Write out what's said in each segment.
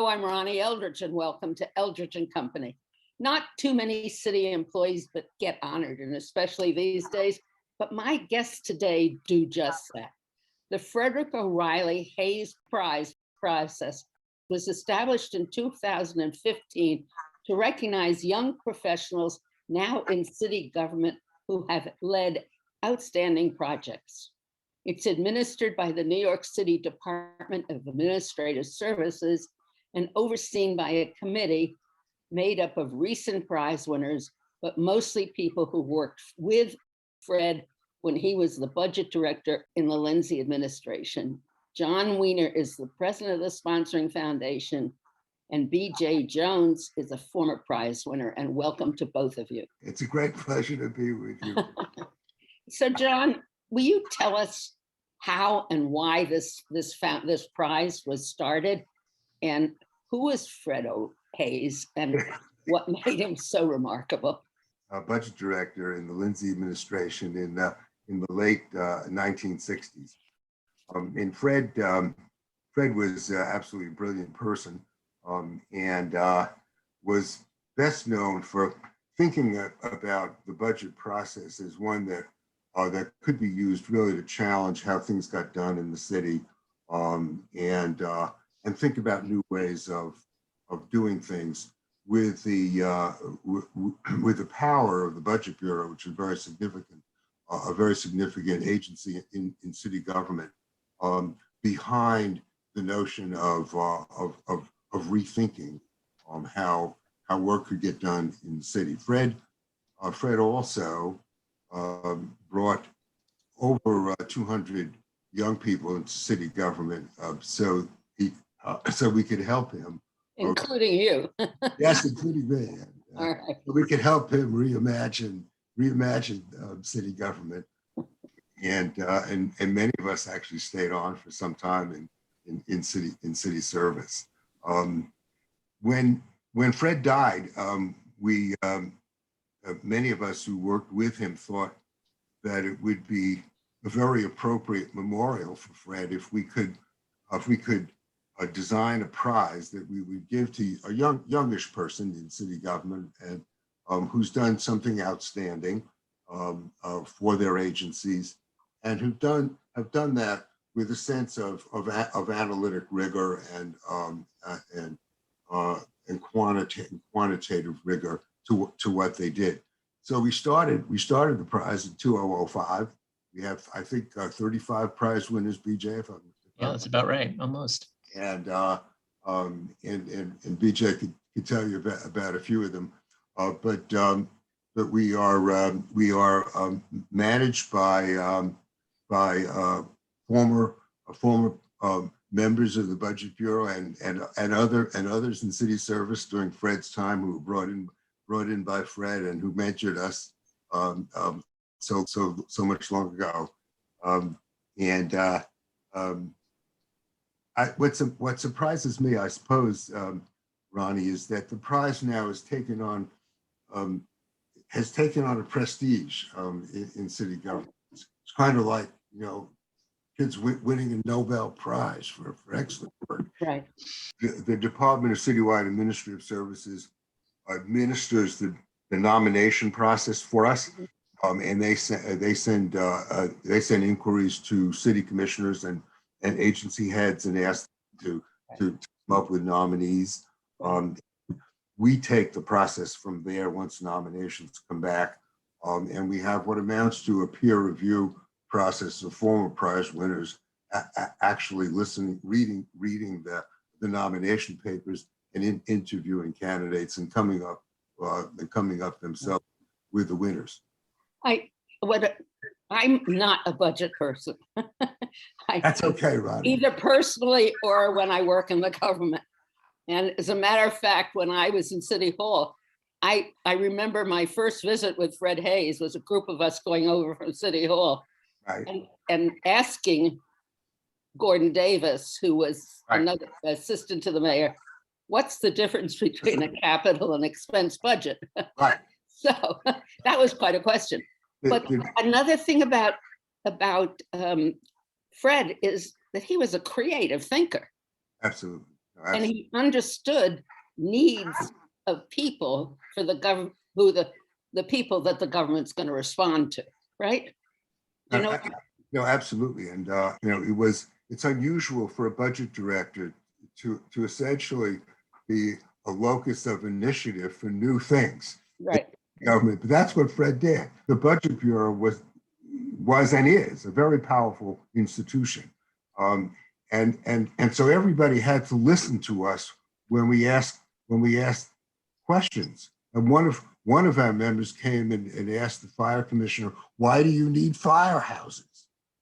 Hello, I'm Ronnie Eldridge, and welcome to Eldridge and Company. Not too many city employees but get honored, and especially these days, but my guests today do just that. The Frederick O'Reilly Hayes Prize process was established in 2015 to recognize young professionals now in city government who have led outstanding projects. It's administered by the New York City Department of Administrative Services and overseen by a committee made up of recent prize winners, but mostly people who worked with Fred when he was the budget director in the Lindsay administration. John Weiner is the president of the sponsoring foundation, and B.J. Jones is a former prize winner, and welcome to both of you. It's a great pleasure to be with you. So John, will you tell us how and why this prize was started, and who was Fred Hayes and what made him so remarkable? Budget director in the Lindsay administration in the late 1960s. And Fred was absolutely a brilliant person, and was best known for thinking about the budget process as one that could be used really to challenge how things got done in the city, and think about new ways of doing things with the power of the Budget Bureau, which is very significant, a very significant agency in city government, behind the notion of rethinking how work could get done in the city. Fred also brought over 200 young people into city government, so we could help him, including you. Yes, including me. All right. We could help him reimagine city government, and many of us actually stayed on for some time in city service. When Fred died, many of us who worked with him thought that it would be a very appropriate memorial for Fred if we could design a prize that we would give to a youngish person in city government and who's done something outstanding for their agencies, and have done that with a sense of analytic rigor and quantitative rigor to what they did. So we started the prize in 2005. We have, I think, 35 prize winners, BJ. Yeah, that's about right, almost. And BJ could tell you about a few of them, but we are managed by former members of the Budget Bureau and others in city service during Fred's time, who were brought in by Fred and who mentored us so much long ago. What surprises me, I suppose, Ronnie, is that the prize now has taken on a prestige in city government. It's kind of like, kids winning a Nobel Prize for excellent work. Right. The Department of Citywide Administrative Services administers the nomination process for us, and they send inquiries to city commissioners and agency heads and ask them to come up with nominees. We take the process from there once nominations come back, and we have what amounts to a peer review process of former prize winners actually reading the nomination papers and interviewing candidates and coming up themselves with the winners. I'm not a budget person. That's okay, Ronnie. Either personally or when I work in the government. And as a matter of fact, when I was in City Hall, I remember my first visit with Fred Hayes was a group of us going over from City Hall, right, and asking Gordon Davis, who was another assistant to the mayor, what's the difference between a capital and expense budget? Right. So that was quite a question. But another thing about Fred is that he was a creative thinker. Absolutely. And he understood needs of people for the government, the people that the government's going to respond to, right? You know, No, absolutely. And, it's unusual for a budget director to essentially be a locus of initiative for new things. right. Government, but that's what Fred did. The Budget Bureau was and is a very powerful institution. And so everybody had to listen to us when we asked questions. And one of our members came and asked the fire commissioner, "Why do you need firehouses?"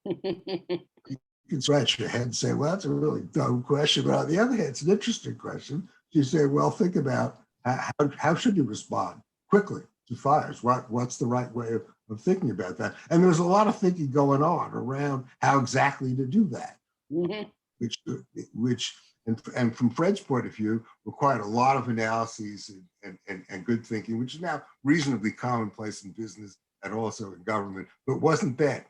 You can scratch your head and say, "Well, that's a really dumb question." But on the other hand, it's an interesting question. You say, "Well, think about how should you respond quickly to fires? What's the right way of thinking about that?" And there's a lot of thinking going on around how exactly to do that. Mhm. which and from Fred's point of view, required a lot of analyses and good thinking, which is now reasonably commonplace in business and also in government, but wasn't then.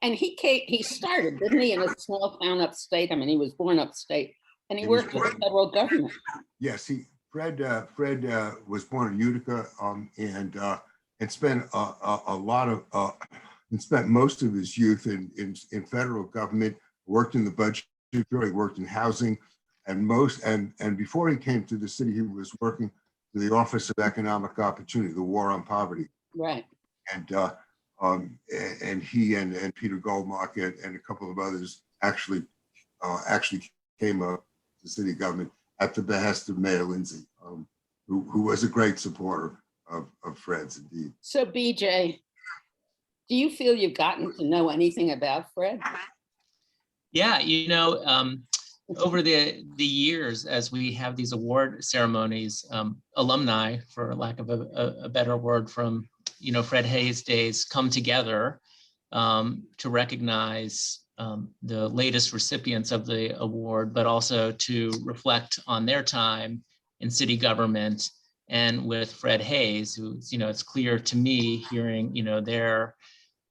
And he started, didn't he, in a small town upstate? I mean, he was born upstate, and he worked for the federal government. Yes, Fred was born in Utica, and spent a lot of and spent most of his youth in federal government. Worked in the budget bureau, he worked in housing, and before he came to the city, he was working for the Office of Economic Opportunity, the War on Poverty. Right. And he and Peter Goldmark and a couple of others actually came up to city government at the behest of Mayor Lindsay, who was a great supporter of Fred's indeed. So BJ, do you feel you've gotten to know anything about Fred? Yeah, over the years, as we have these award ceremonies, alumni, for lack of a better word, from Fred Hayes days come together to recognize the latest recipients of the award, but also to reflect on their time in city government. And with Fred Hayes, who, it's clear to me hearing, their,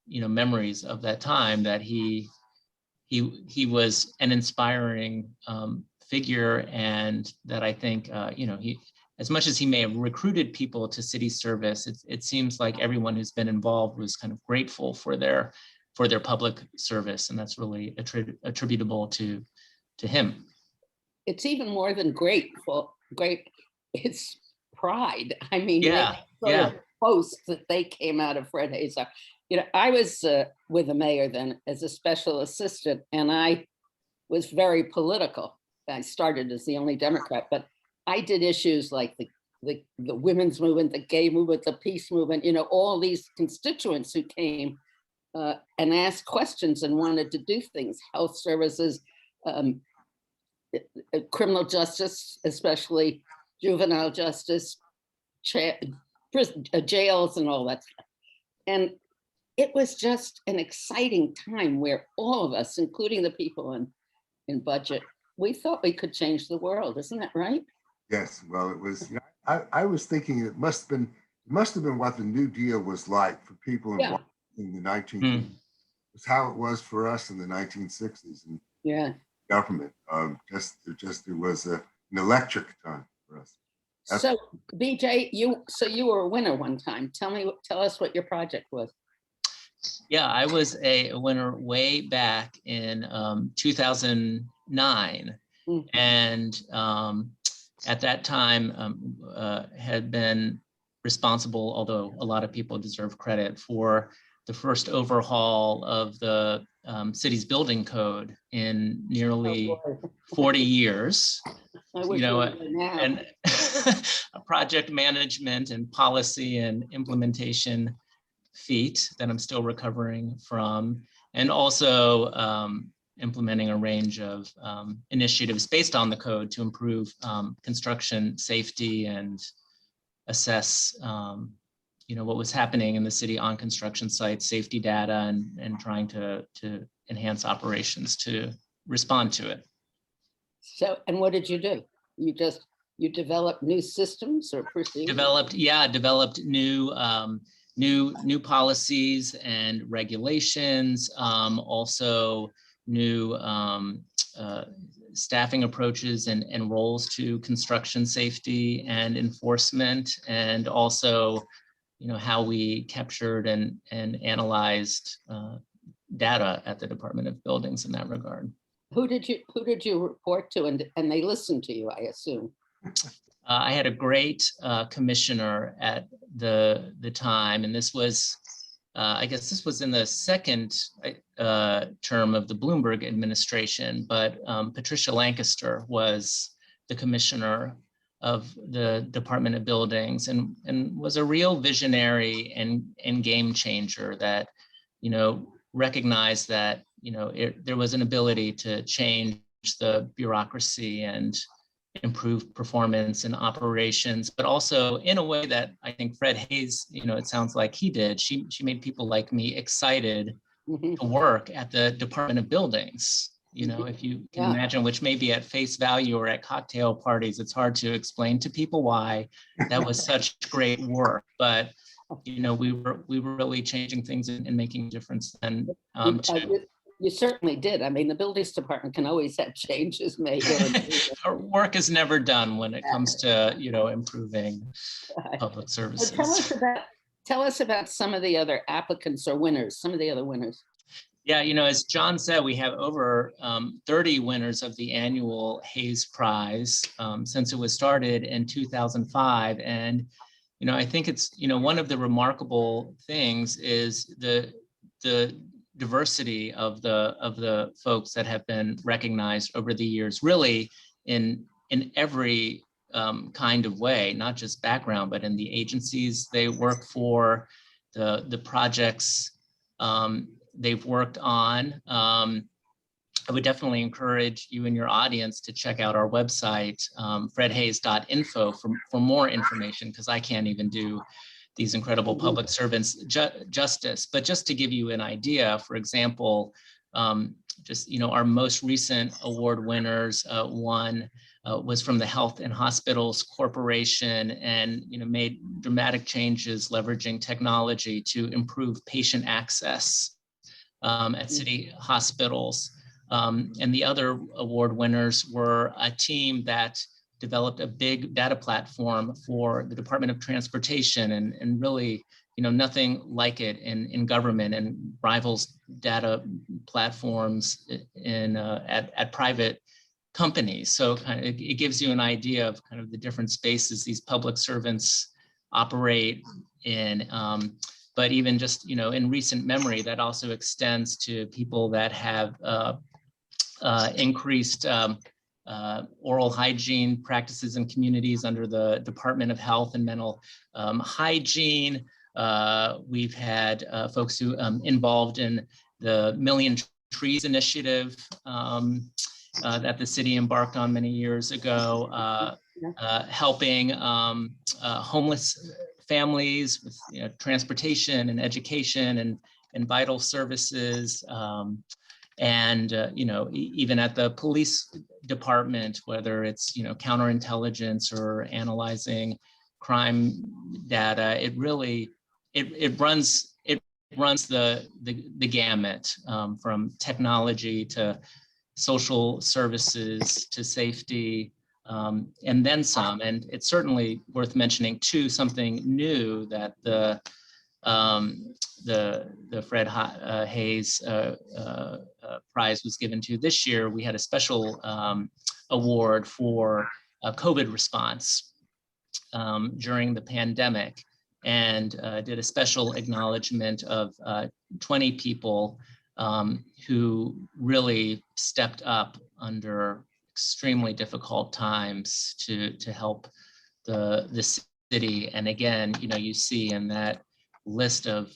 memories of that time, that he was an inspiring figure, and that I think, he, as much as he may have recruited people to city service, it seems like everyone who's been involved was kind of grateful for their public service, and that's really attributable to him. It's even more than grateful. It's pride. I mean, yeah, they boast that they came out of Fred Hayes. I was with the mayor then as a special assistant, and I was very political. I started as the only Democrat, but I did issues like the women's movement, the gay movement, the peace movement, all these constituents who came and asked questions and wanted to do things, health services, criminal justice, especially juvenile justice, jails and all that stuff. And it was just an exciting time where all of us, including the people in budget, we thought we could change the world. Isn't that right? Yes. Well, it was. I was thinking it must have been what the New Deal was like for people in the 1950s. It's how it was for us in the 1960s. And government. It was an electric time for us. So BJ, you were a winner one time. Tell us what your project was. Yeah, I was a winner way back in 2009, and at that time had been responsible, although a lot of people deserve credit, for the first overhaul of the city's building code in nearly 40 years. And project management and policy and implementation feat that I'm still recovering from, and also implementing a range of initiatives based on the code to improve construction safety and assess what was happening in the city on construction sites, safety data, and trying to enhance operations to respond to it. So, and what did you do? You developed new systems or procedures? Developed new policies and regulations, also new staffing approaches and roles to construction safety and enforcement, and also, how we captured and analyzed data at the Department of Buildings in that regard. Who did you report to, and they listened to you, I assume? I had a great commissioner at the time, and this was, I guess this was in the second term of the Bloomberg administration, but Patricia Lancaster was the commissioner of the Department of Buildings, and was a real visionary and game changer that, recognized that, there was an ability to change the bureaucracy and improve performance and operations, but also in a way that I think Fred Hayes, it sounds like he did. She made people like me excited to work at the Department of Buildings. If you can imagine, which may be at face value or at cocktail parties, it's hard to explain to people why that was such great work. But we were really changing things and making a difference. And you certainly did. I mean, the buildings department can always have changes made. Our work is never done when it comes to improving public services. So tell us about some of the other applicants or winners. Some of the other winners. Yeah, as John said, we have over 30 winners of the annual Hayes Prize since it was started in 2005. And, I think it's, one of the remarkable things is the diversity of the folks that have been recognized over the years, really in every kind of way, not just background, but in the agencies they work for, the projects they've worked on. I would definitely encourage you and your audience to check out our website, fredhayes.info, for more information, because I can't even do these incredible public servants justice. But just to give you an idea, for example, our most recent award winners, one was from the Health and Hospitals Corporation, and made dramatic changes leveraging technology to improve patient access at city hospitals. And the other award winners were a team that developed a big data platform for the Department of Transportation, and really, nothing like it in government, and rivals data platforms at private companies. So it gives you an idea of kind of the different spaces these public servants operate in. But even just, in recent memory, that also extends to people that have increased oral hygiene practices in communities under the Department of Health and Mental Hygiene. We've had folks who involved in the Million Trees Initiative that the city embarked on many years ago, helping homeless families with transportation and education and vital services. And even at the police department, whether it's counterintelligence or analyzing crime data, it really runs the gamut, from technology to social services to safety, and then some. And it's certainly worth mentioning too, something new that the Fred Hayes Prize was given to this year. We had a special award for COVID response during the pandemic, and did a special acknowledgement of 20 people who really stepped up under extremely difficult times to help the city. And again, you see in that list of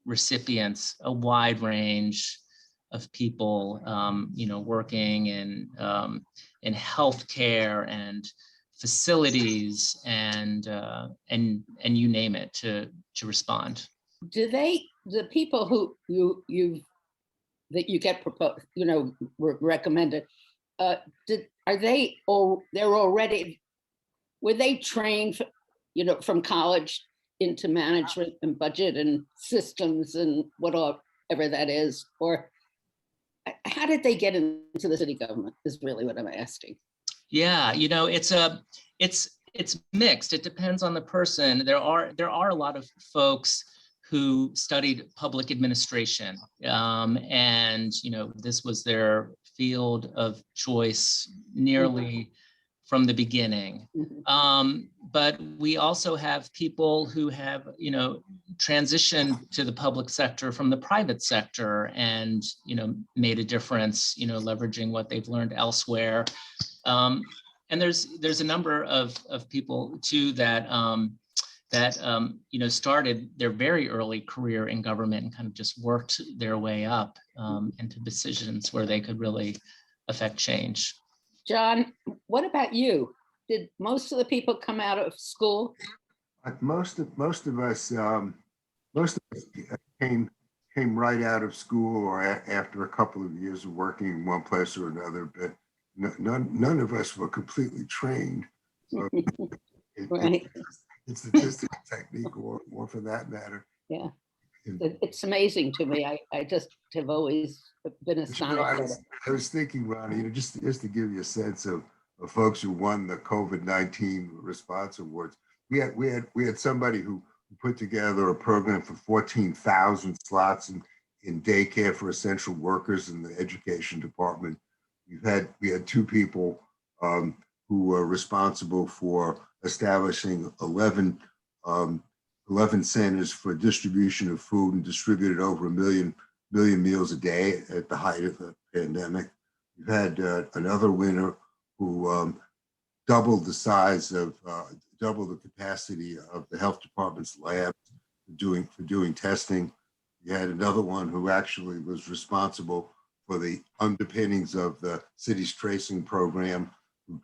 recipients a wide range of people, working in healthcare and facilities and you name it, to respond. Do the people who that you get proposed, recommended, were they trained, from college into management and budget and systems and whatever that is? Or how did they get into the city government is really what I'm asking. Yeah, it's mixed. It depends on the person. There are a lot of folks who studied public administration, and this was their field of choice nearly from the beginning. But we also have people who have transitioned to the public sector from the private sector and made a difference, leveraging what they've learned elsewhere. And there's a number of people too that started their very early career in government and kind of just worked their way up into positions where they could really affect change. John, what about you? Did most of the people come out of school? Most of us came right out of school or after a couple of years of working in one place or another, but none of us were completely trained. So Right. it's statistical technique or for that matter. Yeah. It's amazing to me. I just have always been astonished. I was thinking, Ronnie, just to give you a sense of folks who won the COVID-19 response awards. We had somebody who put together a program for 14,000 slots in daycare for essential workers in the education department. We had two people who were responsible for establishing 11 centers for distribution of food and distributed over 1 million meals a day at the height of the pandemic. We've had another winner who doubled the capacity of the health department's lab for doing testing. We had another one who actually was responsible for the underpinnings of the city's tracing program,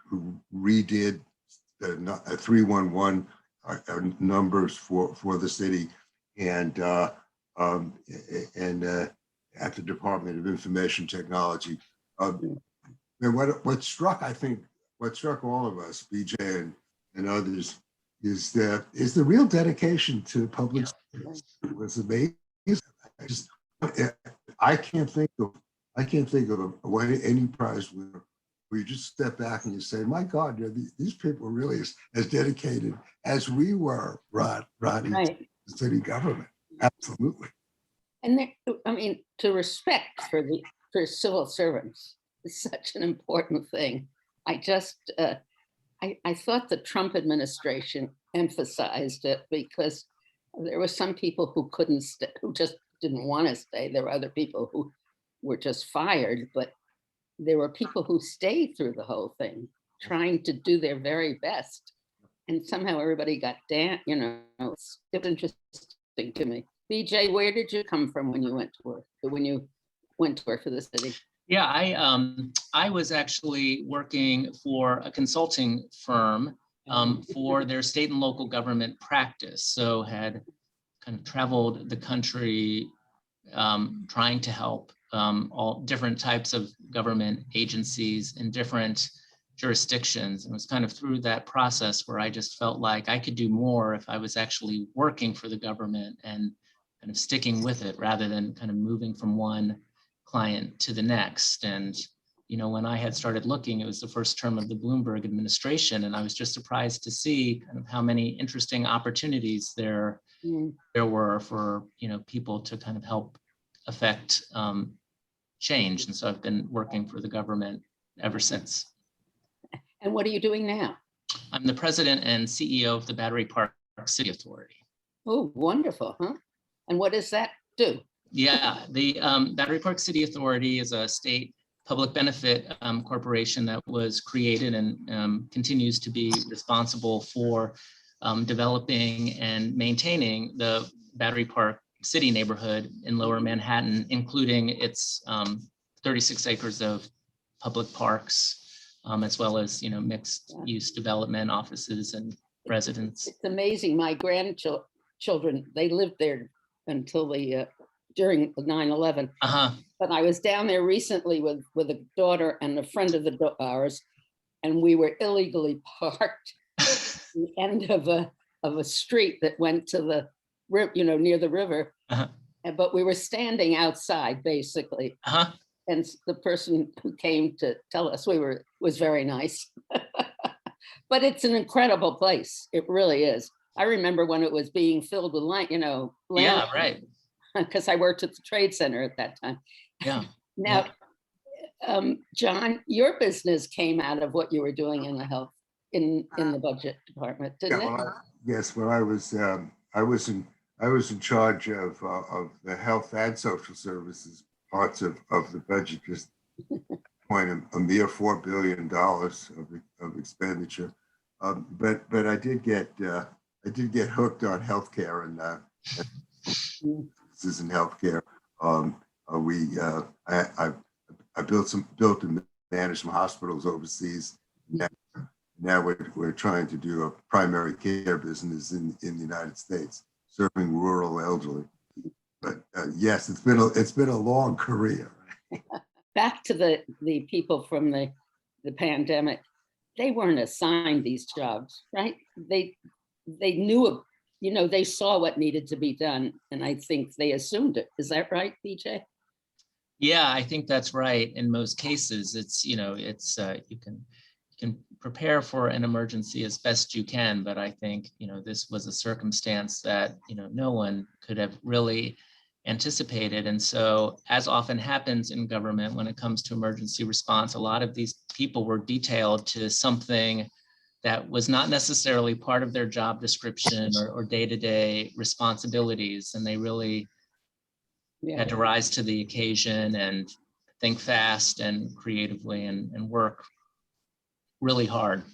who redid the 311 numbers for the city and at the Department of Information Technology. And what struck all of us, BJ and others, is the real dedication to public service. It was amazing. I can't think of any prize winner where you just step back and you say, my God, these people are really as dedicated as we were, Ronnie, Right. to the city government. Absolutely. And to respect for civil servants is such an important thing. I thought the Trump administration emphasized it because there were some people who couldn't stay, who just didn't want to stay. There were other people who were just fired, but there were people who stayed through the whole thing, trying to do their very best. And somehow everybody got down, it's interesting to me. BJ, where did you come from when you went to work for the city? Yeah, I was actually working for a consulting firm for their state and local government practice. So had kind of traveled the country trying to help all different types of government agencies in different jurisdictions. And it was kind of through that process where I just felt like I could do more if I was actually working for the government and kind of sticking with it rather than kind of moving from one client to the next. And when I had started looking, it was the first term of the Bloomberg administration, and I was just surprised to see kind of how many interesting opportunities there were for people to kind of help affect change. And so I've been working for the government ever since. And what are you doing now? I'm the president and CEO of the Battery Park City Authority. Oh, wonderful, huh? And what does that do? Yeah, the Battery Park City Authority is a state public benefit corporation that was created and continues to be responsible for developing and maintaining the Battery Park City neighborhood in Lower Manhattan, including its 36 acres of public parks, as well as mixed use development, offices and residents. It's amazing. My grandchildren, they lived there until during 9/11. But I was down there recently with a daughter and a friend of ours, and we were illegally parked at the end of a street that went to the near the river. But we were standing outside basically. and the person who came to tell us was very nice. But it's an incredible place. It really is. I remember when it was being filled with land, Yeah, right. because I worked at the Trade Center at that time. Yeah. Now, John, your business came out of what you were doing in the health, in the budget department, didn't it? Yes, well, I was in charge of the health and social services parts of the budget, just point a mere $4 billion of expenditure. But I did get hooked on healthcare and this is in healthcare. I built and managed some hospitals overseas. Now we're trying to do a primary care business in the United States, serving rural elderly. But yes, it's been a long career. Back to the people from the pandemic, they weren't assigned these jobs, right? They knew, they saw what needed to be done, and I think they assumed it. Is that right, BJ? Yeah, I think that's right. In most cases, it's you can prepare for an emergency as best you can, but I think this was a circumstance that no one could have really anticipated. And so, as often happens in government when it comes to emergency response, a lot of these people were detailed to something that was not necessarily part of their job description or day-to-day responsibilities, and they really had to rise to the occasion and think fast and creatively and work really hard.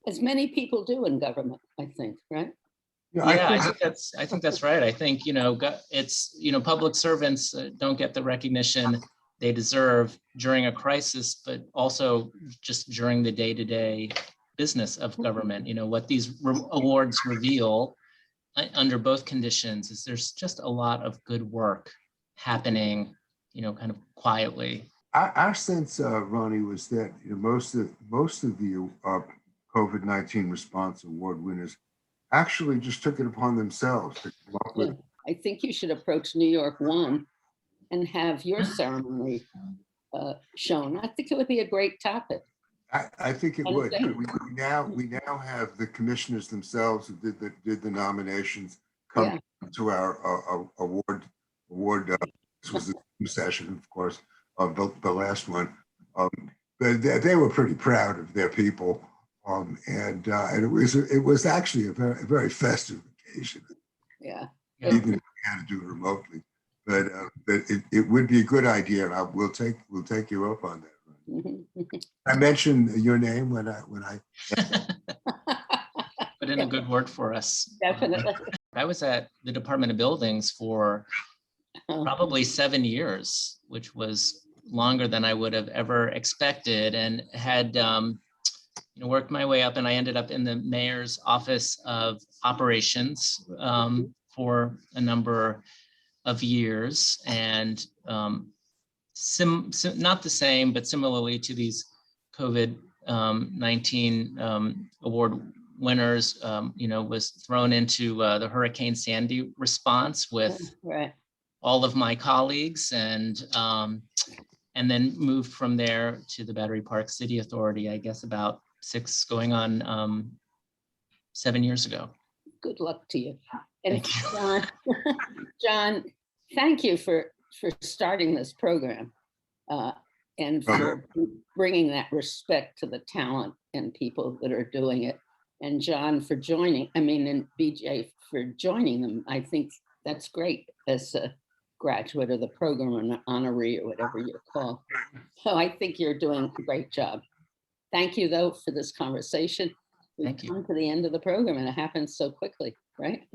As many people do in government, I think, right? Yeah, I think that's right. I think it's public servants don't get the recognition they deserve during a crisis, but also just during the day-to-day business of government. What these awards reveal under both conditions is there's just a lot of good work happening, kind of quietly. Our sense, Ronnie, was that most of the COVID-19 response award winners actually just took it upon themselves to come up with. I think you should approach New York One and have your ceremony shown. I think it would be a great topic. I think it would. We now have the commissioners themselves who did the nominations come to our award. This was the new session, of course, of the last one. But they were pretty proud of their people, and it was actually a very festive occasion. Yeah. Even if we had to do it remotely, but it would be a good idea, and we'll take you up on that. I mentioned your name when I put in a good word for us. Definitely. I was at the Department of Buildings for probably 7 years, which was longer than I would have ever expected, and had worked my way up, and I ended up in the mayor's office of operations for a number of years, and not the same, but similarly to these COVID-19 award winners, was thrown into the Hurricane Sandy response with all of my colleagues, and then moved from there to the Battery Park City Authority, I guess about 7 years ago. Good luck to you. And John, thank you for starting this program and for bringing that respect to the talent and people that are doing it. And John for joining, and BJ for joining them. I think that's great as a graduate of the program, or an honoree, or whatever you're called. So I think you're doing a great job. Thank you, though, for this conversation. We've come to the end of the program, and it happens so quickly, right?